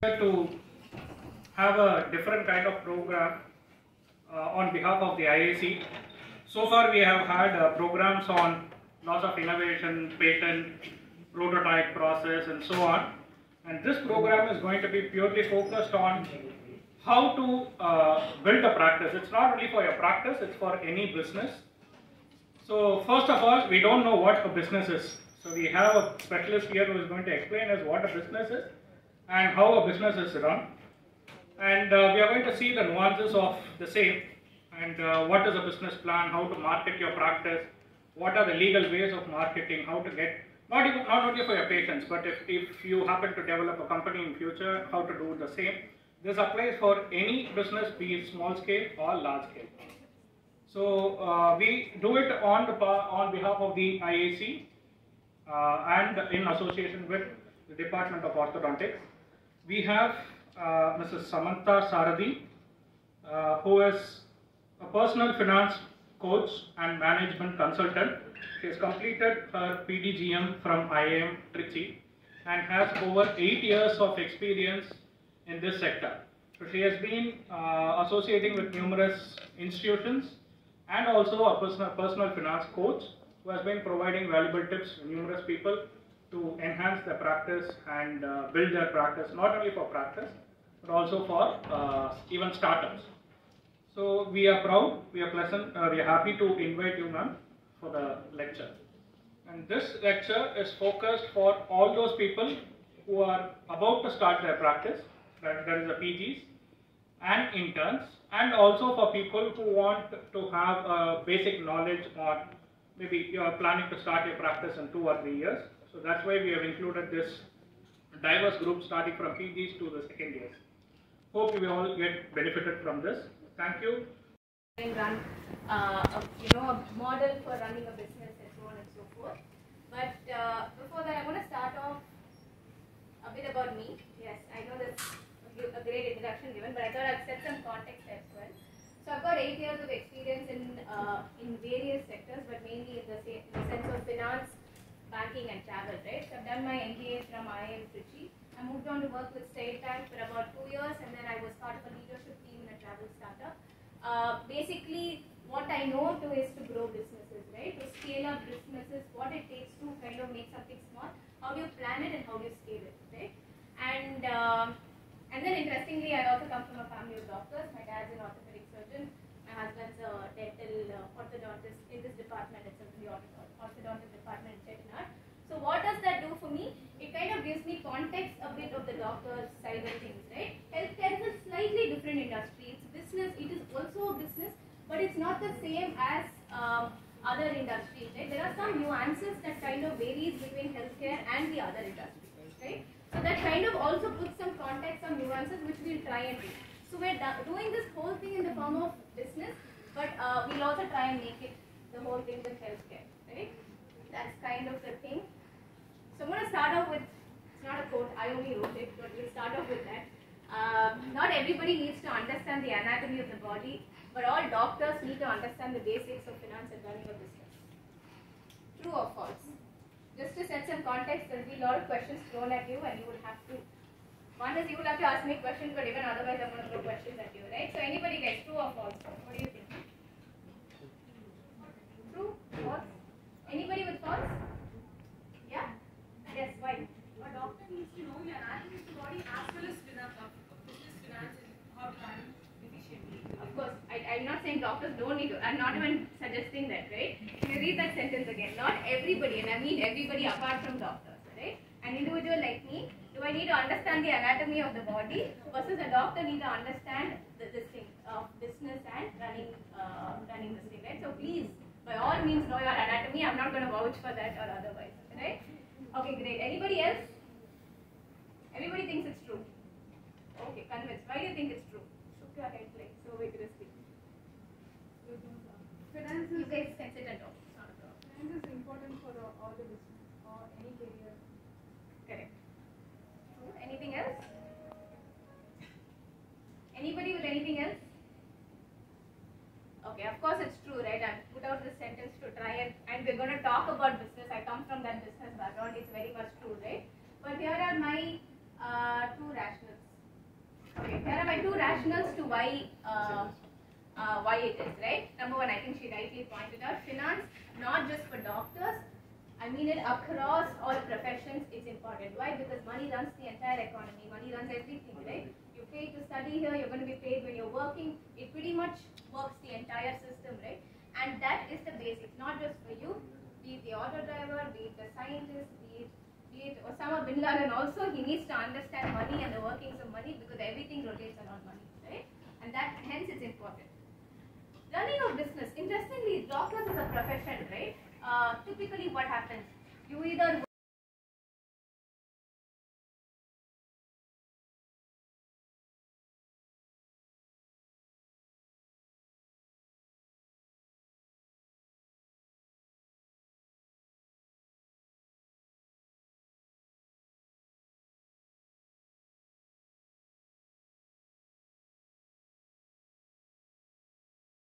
To have a different kind of program on behalf of the IAC. So far we have had programs on loss of innovation, patent, prototype process and so on. And this program is going to be purely focused on how to build a practice. It's not only for your practice, it's for any business. So first of all, we don't know what a business is. So we have a specialist here who is going to explain us what a business is and how a business is run. And we are going to see the nuances of the same and what is a business plan, how to market your practice, what are the legal ways of marketing, how to get, not only for your patients, but if you happen to develop a company in future, how to do the same. This applies for any business, be it small scale or large scale. So we do it on behalf of the IAC and in association with the Department of Orthodontics. We have Mrs. Samantha Sarathi, who is a personal finance coach and management consultant. She has completed her PDGM from IIM Trichy and has over 8 years of experience in this sector. So she has been associating with numerous institutions and also a personal finance coach who has been providing valuable tips to numerous people to enhance their practice and build their practice, not only for practice, but also for even startups. So we are proud, we are pleasant, we are happy to invite you, ma'am, for the lecture. And this lecture is focused for all those people who are about to start their practice, that is the PGs and interns, and also for people who want to have a basic knowledge on, maybe you are planning to start your practice in 2 or 3 years. So that's why we have included this diverse group starting from PGs to the second years. Hope you all get benefited from this. Thank you. And run, a model for running a business and so on and so forth. But before that, I want to start off a bit about me. Yes, I know that's a great introduction given, but I thought I'd set some context as well. So I've got 8 years of experience in various sectors, but mainly in the sense of finance, banking and travel, right? So I've done my MBA from IIM Trichy. I moved on to work with State Bank for about 2 years, and then I was part of a leadership team in a travel startup. Basically, what I know to is to grow businesses, right? To scale up businesses, what it takes to kind of make something small, how do you plan it and how do you scale it, right? And then interestingly, I also come from a family of doctors. My dad's an orthopedic surgeon. My husband's a dental orthodontist in this department itself, in the orthodontist department in Chettinad. So what does that do for me? It kind of gives me context a bit of the doctor's side of things, right? Healthcare is a slightly different industry. It's business, it is also a business, but it's not the same as other industries, right? There are some nuances that kind of varies between healthcare and the other industries, right? So that kind of also puts some context, some nuances which we'll try and do. So we're doing this whole thing in the form of business, but we'll also try and make it the whole thing with healthcare, right? That's kind of the thing. So I'm going to start off with, it's not a quote, I only wrote it, but we'll start off with that. Not everybody needs to understand the anatomy of the body, but all doctors need to understand the basics of finance and running a business. True or false? Just to set some context, there will be a lot of questions thrown at you and you will have to, one is you will have to ask me questions, but even otherwise I'm going to throw questions at you, right? So anybody guess, true or false? What do you think? True? False? Anybody with false? Yeah? Yes, why? A doctor needs to know the anatomy of the body as well as business finance and how to run efficiently. Of course, I'm not saying doctors don't need to, I'm not even suggesting that, right? Can you read that sentence again? Not everybody, and I mean everybody apart from doctors, right? An individual like me, do I need to understand the anatomy of the body versus a doctor need to understand this thing of business and running this thing, right? So please, by all means know your anatomy. I'm not going to vouch for that or otherwise, right? Okay, great. Anybody else? Everybody thinks it's true. Okay, convinced. Why do you think it's true? Shook your head like so vigorously. Finance You is, guys can sit and talk. It's not a problem. finance is important for all the business or any career. Correct. True. Anything else? Anybody with anything else? Okay, of course it's true, right? I've put out this sentence to try and we're going to talk about business. I come from that business background. It's very much true, right? But here are my two rationals. Okay, there are my two rationales to why it is, right? Number one, I think she rightly pointed out, finance, not just for doctors, I mean it across all professions, it's important. Why? Because money runs the entire economy, money runs everything, right? You pay to study here, you're going to be paid when you're working, it pretty much works the entire system, right? And that is the basics, not just for you, be it the auto driver, be it the scientist, be it Osama bin Laden also, he needs to understand money and the workings of money because everything rotates around money, right? And that, hence it's important. Running a business, interestingly, doctors is a profession, right? Typically what happens? You either